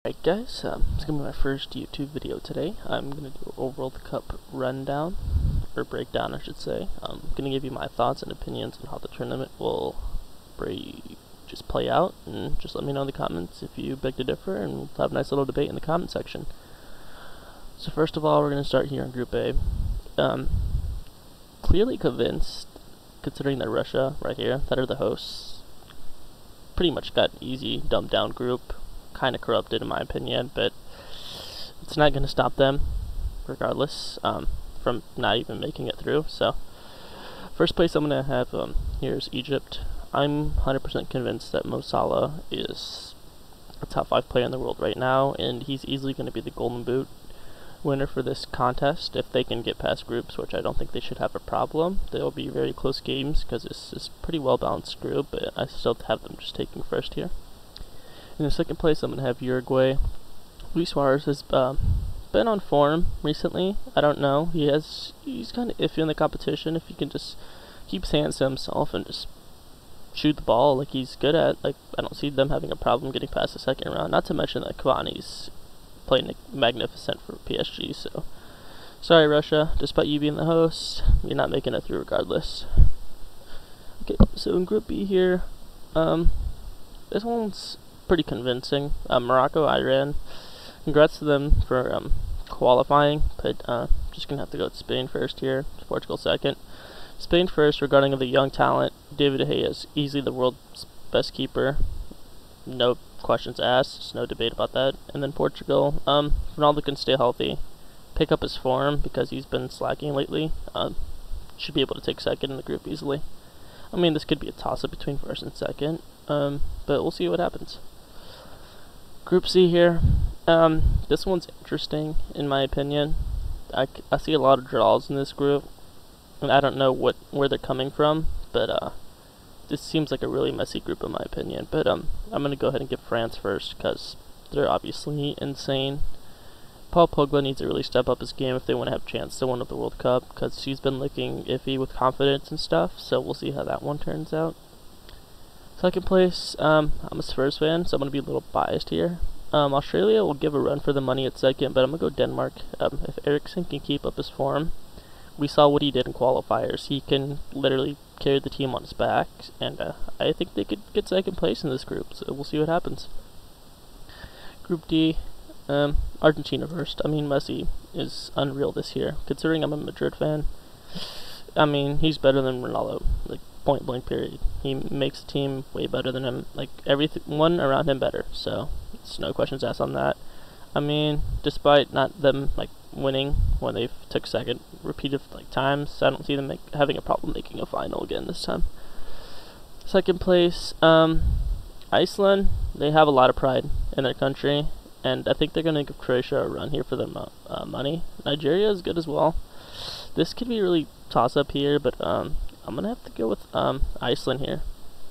Alright guys, it's going to be my first YouTube video today. I'm going to do a World Cup rundown, or breakdown I should say. I'm going to give you my thoughts and opinions on how the tournament will just play out, and just let me know in the comments if you beg to differ, and we'll have a nice little debate in the comment section. So first of all, we're going to start here in Group A. Clearly convinced, considering that Russia, right here, that are the hosts, pretty much got an easy, dumbed down group. Kind of corrupted in my opinion, but it's not going to stop them regardless from not even making it through. So first place I'm going to have here is Egypt. I'm 100% convinced that Mo Salah is a top 5 player in the world right now, and he's easily going to be the Golden Boot winner for this contest if they can get past groups, which I don't think they should have a problem. They'll be very close games because this is a pretty well balanced group, but I still have them just taking first here. In the second place, I'm going to have Uruguay. Luis Suarez has been on form recently. I don't know. He's kind of iffy in the competition. If he can just keep his hands to himself and just shoot the ball like he's good at, like, I don't see them having a problem getting past the second round. Not to mention that Cavani's playing magnificent for PSG. So, sorry Russia, despite you being the host, you're not making it through regardless. Okay, so in Group B here, this one's pretty convincing. Morocco, Iran. Congrats to them for qualifying, but just gonna have to go with Spain first here. Portugal second. Spain first regarding the young talent. David De Gea is easily the world's best keeper. No questions asked. There's no debate about that. And then Portugal. Ronaldo can stay healthy, pick up his form because he's been slacking lately. Should be able to take second in the group easily. I mean, this could be a toss-up between first and second, but we'll see what happens. Group C here, this one's interesting in my opinion. I see a lot of draws in this group, and I don't know where they're coming from, but this seems like a really messy group in my opinion. But I'm going to go ahead and give France first because they're obviously insane. Paul Pogba needs to really step up his game if they want to have a chance to win the World Cup, because he's been looking iffy with confidence and stuff, so we'll see how that one turns out. Second place, I'm a Spurs fan, so I'm going to be a little biased here. Australia will give a run for the money at second, but I'm going to go Denmark. If Eriksen can keep up his form, we saw what he did in qualifiers. He can literally carry the team on his back, and I think they could get second place in this group, so we'll see what happens. Group D, Argentina first. I mean, Messi is unreal this year. Considering I'm a Madrid fan, I mean, he's better than Ronaldo, like, point blank period. He makes the team way better than him, like, everyone around him better, so it's no questions asked on that. I mean, despite not them, like, winning when they took second repeated, like, times, I don't see them having a problem making a final again this time. Second place, Iceland, they have a lot of pride in their country, and I think they're going to give Croatia a run here for their money. Nigeria is good as well. This could be really toss-up here, but I'm going to have to go with Iceland here.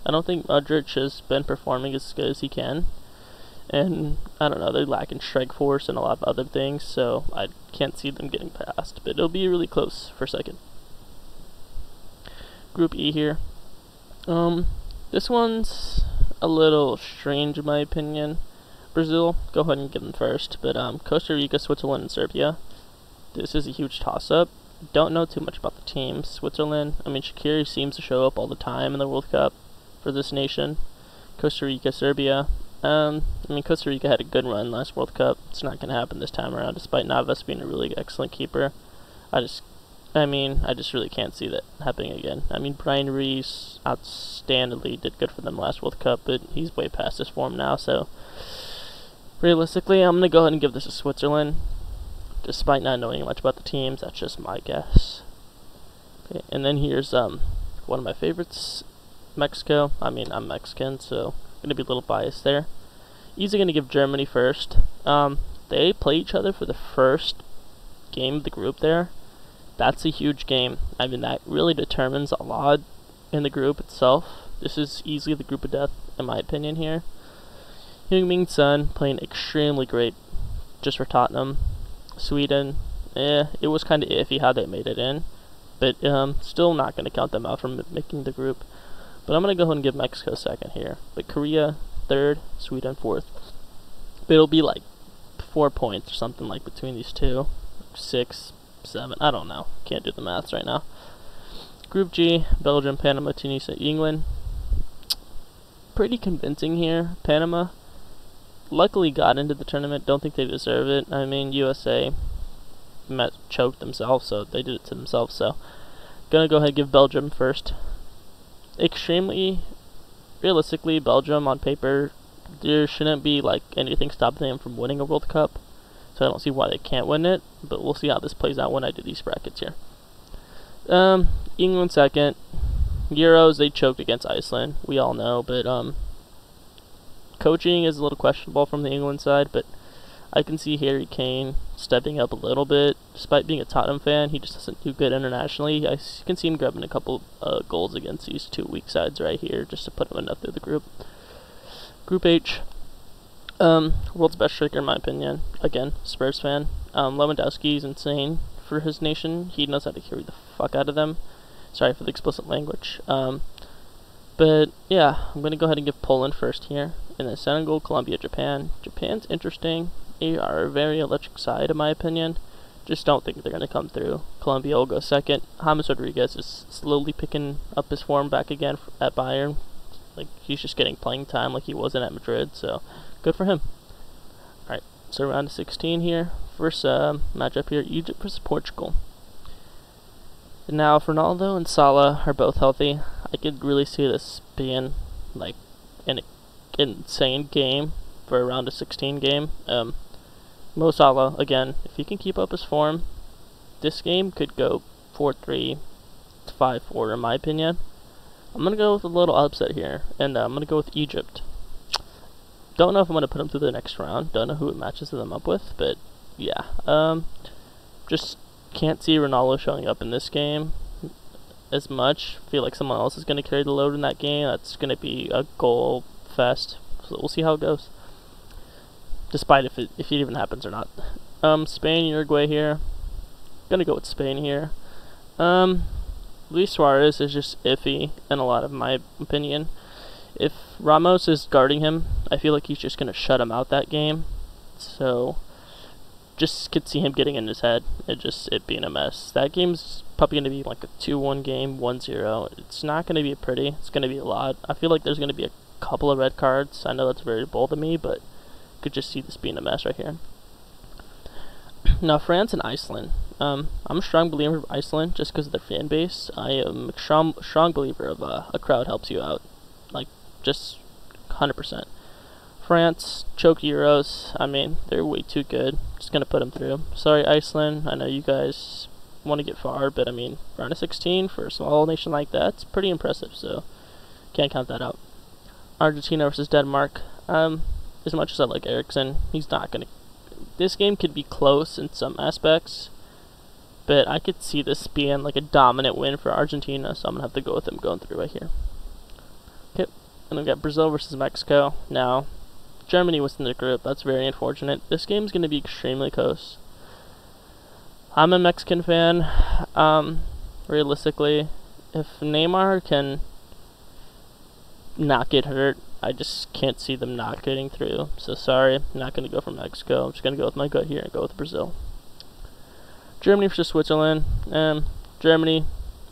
I don't think Modric has been performing as good as he can, and I don't know, they're lacking strike force and a lot of other things, so I can't see them getting past, but it'll be really close for second. Group E here. This one's a little strange in my opinion. Brazil, go ahead and give them first, but Costa Rica, Switzerland, and Serbia. This is a huge toss-up. Don't know too much about the teams. Switzerland, I mean, Shaqiri seems to show up all the time in the World Cup for this nation. Costa Rica, Serbia. I mean, Costa Rica had a good run last World Cup. It's not going to happen this time around, despite Navas being a really excellent keeper. I just really can't see that happening again. I mean, Brian Ruiz outstandingly did good for them last World Cup, but he's way past his form now, so realistically, I'm going to go ahead and give this to Switzerland. Despite not knowing much about the teams, that's just my guess. Okay, and then here's one of my favorites, Mexico. I mean, I'm Mexican, so I'm going to be a little biased there. Easily going to give Germany first. They play each other for the first game of the group there. That's a huge game. I mean, that really determines a lot in the group itself. This is easily the group of death, in my opinion here. Heung-min Son playing extremely great just for Tottenham. Sweden, it was kind of iffy how they made it in, but still not going to count them out from making the group. But I'm going to go ahead and give Mexico second here. But Korea third, Sweden fourth. But it'll be like 4 points or something like between these two. 6, 7, I don't know. Can't do the maths right now. Group G, Belgium, Panama, Tunisia, England. Pretty convincing here. Panama luckily got into the tournament. Don't think they deserve it. I mean, USA choked themselves, so they did it to themselves. So, gonna go ahead and give Belgium first. Extremely realistically, Belgium on paper, there shouldn't be like anything stopping them from winning a World Cup. So I don't see why they can't win it. But we'll see how this plays out when I do these brackets here. England second. Euros, they choked against Iceland. We all know, but coaching is a little questionable from the England side, but I can see Harry Kane stepping up a little bit. Despite being a Tottenham fan, he just doesn't do good internationally. I can see him grabbing a couple goals against these two weak sides right here, just to put him enough through the group. Group H, world's best striker in my opinion. Again, Spurs fan. Lewandowski is insane for his nation. He knows how to carry the fuck out of them. Sorry for the explicit language. But yeah, I'm going to go ahead and give Poland first here. And then Senegal, Colombia, Japan. Japan's interesting. They are a very electric side, in my opinion. Just don't think they're going to come through. Colombia will go second. James Rodriguez is slowly picking up his form back again at Bayern. Like, he's just getting playing time like he wasn't at Madrid, so good for him. Alright, so round of 16 here. First matchup here, Egypt versus Portugal. Now, if Ronaldo and Salah are both healthy, I could really see this being like an insane game for a round of 16 game. Mo Salah, again, if he can keep up his form, this game could go 4-3 to 5-4 in my opinion. I'm going to go with a little upset here, and I'm going to go with Egypt. Don't know if I'm going to put them through the next round. Don't know who it matches them up with, but yeah. Just can't see Ronaldo showing up in this game as much. Feel like someone else is going to carry the load in that game. That's going to be a goal fest. So we'll see how it goes. Despite if it even happens or not. Spain, Uruguay here. Gonna go with Spain here. Luis Suarez is just iffy in a lot of my opinion. If Ramos is guarding him, I feel like he's just gonna shut him out that game. So just could see him getting in his head and just it being a mess. That game's probably gonna be like a 2-1 game, 1-0. It's not gonna be pretty. It's gonna be a lot. I feel like there's gonna be a couple of red cards. I know that's very bold of me, but could just see this being a mess right here. Now, France and Iceland. I'm a strong believer of Iceland just because of their fan base. I am a strong believer of a crowd helps you out. Like, just 100%. France, choke Euros. I mean, they're way too good. Just going to put them through. Sorry, Iceland. I know you guys want to get far, but I mean, round of 16 for a small nation like that, it's pretty impressive, so can't count that out. Argentina versus Denmark. As much as I like Eriksen, he's not going to... This game could be close in some aspects, but I could see this being like a dominant win for Argentina, so I'm going to have to go with them going through right here. Okay, and then we got Brazil versus Mexico. Now, Germany was in the group. That's very unfortunate. This game's going to be extremely close. I'm a Mexican fan. Realistically, if Neymar can not get hurt, I just can't see them not getting through. So sorry, I'm not going to go for Mexico. I'm just going to go with my gut here and go with Brazil. Germany versus Switzerland. Germany,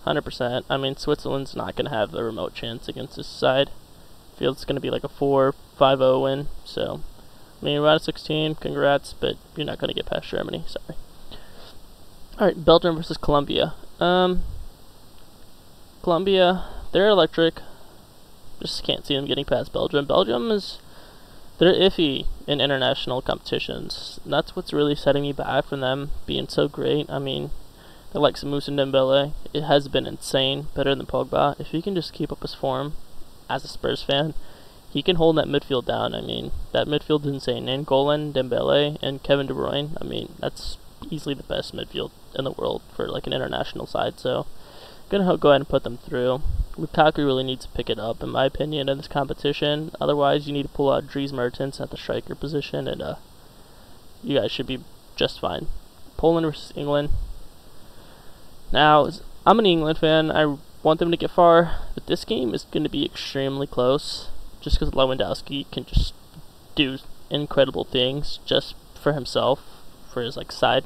100%. I mean, Switzerland's not going to have a remote chance against this side. I feel it's going to be like a 4-5-0 win. So, I mean, round of 16, congrats, but you're not going to get past Germany. Sorry. Alright, Belgium versus Colombia. Colombia, they're electric. Just can't see them getting past Belgium. Belgium they're iffy in international competitions. That's what's really setting me back from them being so great. I mean, they're like Moussa Dembele. It has been insane, better than Pogba. If he can just keep up his form as a Spurs fan, he can hold that midfield down. I mean, that midfield is insane. Nainggolan, Dembele, and Kevin De Bruyne. I mean, that's easily the best midfield in the world for like an international side. So, gonna go ahead and put them through. Lukaku really needs to pick it up, in my opinion, in this competition. Otherwise, you need to pull out Dries Mertens at the striker position, and you guys should be just fine. Poland versus England. Now, I'm an England fan. I want them to get far, but this game is going to be extremely close, just because Lewandowski can just do incredible things just for himself, for his like side.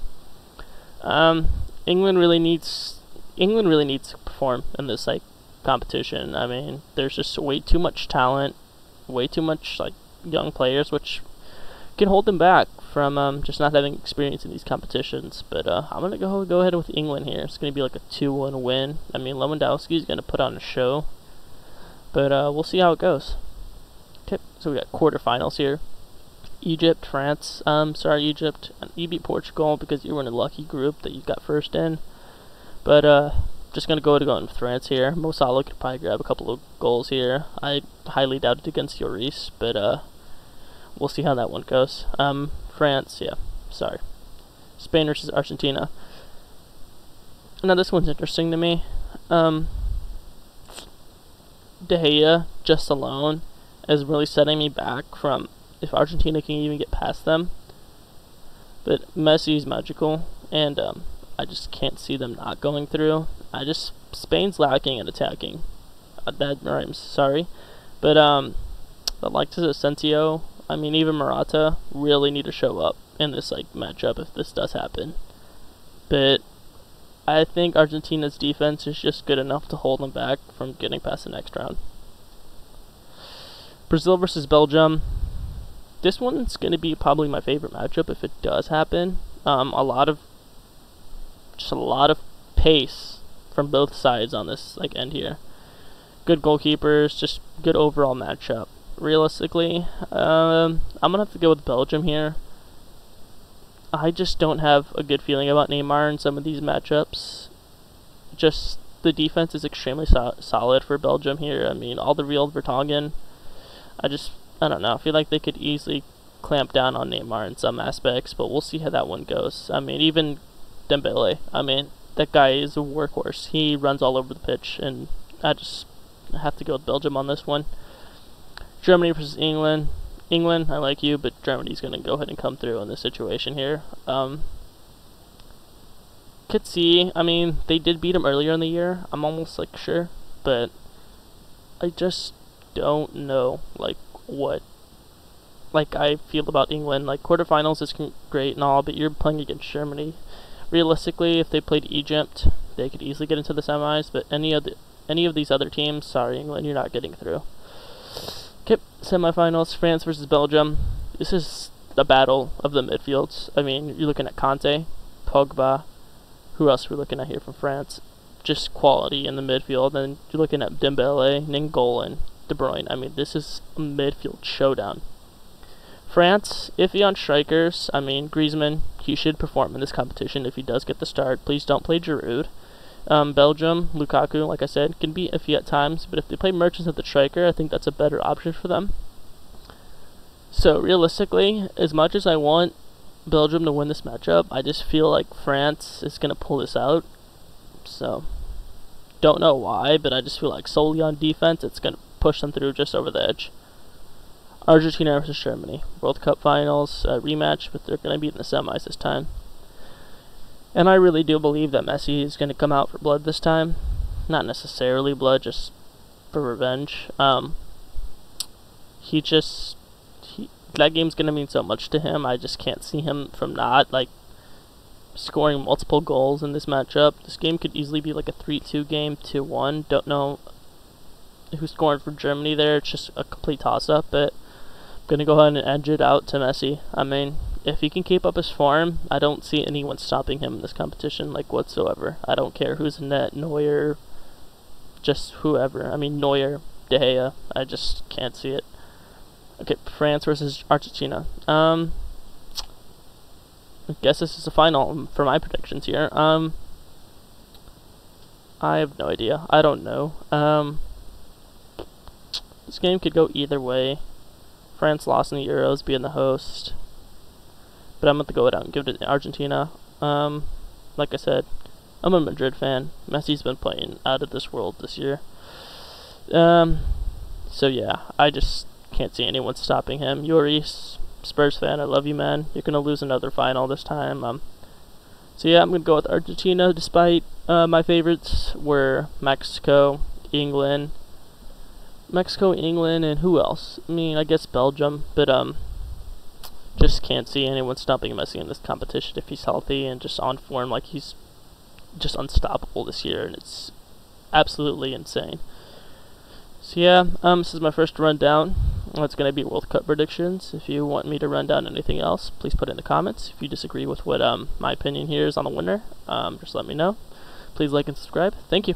England really needs to perform in this like competition. I mean, there's just way too much talent, way too much like young players, which can hold them back from just not having experience in these competitions. But I'm gonna go ahead with England here. It's gonna be like a 2-1 win. I mean, Lewandowski is gonna put on a show, but we'll see how it goes. Okay, so we got quarterfinals here. Egypt, France. Sorry, Egypt. You beat Portugal because you were in a lucky group that you got first in. But just gonna go with France here. Mo Salah could probably grab a couple of goals here. I highly doubt it against Lloris, but we'll see how that one goes. France, yeah. Sorry. Spain versus Argentina. Now this one's interesting to me. De Gea just alone is really setting me back from if Argentina can even get past them. But Messi's magical, and I just can't see them not going through. Spain's lacking in attacking. That rhymes, sorry. But the likes of Asensio, I mean even Morata, really need to show up in this like matchup if this does happen. But I think Argentina's defense is just good enough to hold them back from getting past the next round. Brazil versus Belgium. This one's going to be probably my favorite matchup if it does happen. A lot of pace from both sides on this like end here. Good goalkeepers, just good overall matchup. Realistically, I'm gonna have to go with Belgium here. I just don't have a good feeling about Neymar in some of these matchups. Just the defense is extremely solid for Belgium here. I mean, all the real Vertonghen. I don't know. I feel like they could easily clamp down on Neymar in some aspects, but we'll see how that one goes. I mean, even Dembele. I mean, that guy is a workhorse. He runs all over the pitch, and I have to go with Belgium on this one. Germany versus England. England, I like you, but Germany's going to go ahead and come through in this situation here. Could see, I mean, they did beat them earlier in the year. I'm almost like sure, but I just don't know like what I feel about England. Like quarterfinals is great and all, but you're playing against Germany. Realistically, if they played Egypt, they could easily get into the semis. But any of these other teams, sorry England, you're not getting through. Okay, semifinals, France versus Belgium. This is the battle of the midfields. I mean, you're looking at Kanté, Pogba. Who else we're looking at here from France? Just quality in the midfield. And you're looking at Dembele, Nainggolan, De Bruyne. I mean, this is a midfield showdown. France, iffy on strikers. I mean, Griezmann, he should perform in this competition if he does get the start. Please don't play Giroud. Belgium, Lukaku, like I said, can be iffy at times, but if they play Merchants at the striker, I think that's a better option for them. So realistically, as much as I want Belgium to win this matchup, I just feel like France is going to pull this out. So, don't know why, but I just feel like solely on defense, it's going to push them through just over the edge. Argentina versus Germany. World Cup Finals rematch, but they're going to be in the semis this time. And I really do believe that Messi is going to come out for blood this time. Not necessarily blood, just for revenge. That game's going to mean so much to him. I just can't see him from not, like, scoring multiple goals in this matchup. This game could easily be like a 3-2 game, 2-1. Don't know who's scoring for Germany there. It's just a complete toss-up, but I'm going to go ahead and edge it out to Messi. I mean, if he can keep up his form, I don't see anyone stopping him in this competition, like, whatsoever. I don't care who's in net, Neuer, just whoever. I mean, Neuer, De Gea, I just can't see it. Okay, France versus Argentina. I guess this is the final for my predictions here. I have no idea. I don't know. This game could go either way. France lost in the Euros, being the host. But I'm going to go out and give it to Argentina. Like I said, I'm a Madrid fan. Messi's been playing out of this world this year. So yeah, I just can't see anyone stopping him. Lloris, Spurs fan, I love you, man. You're going to lose another final this time. So yeah, I'm going to go with Argentina, despite my favorites were Mexico, England, and who else? I mean, I guess Belgium, but just can't see anyone stopping Messi in this competition if he's healthy and just on form. Like, he's just unstoppable this year, and it's absolutely insane. So yeah, this is my first rundown. It's going to be World Cup predictions. If you want me to run down anything else, please put it in the comments. If you disagree with what my opinion here is on the winner, just let me know. Please like and subscribe. Thank you.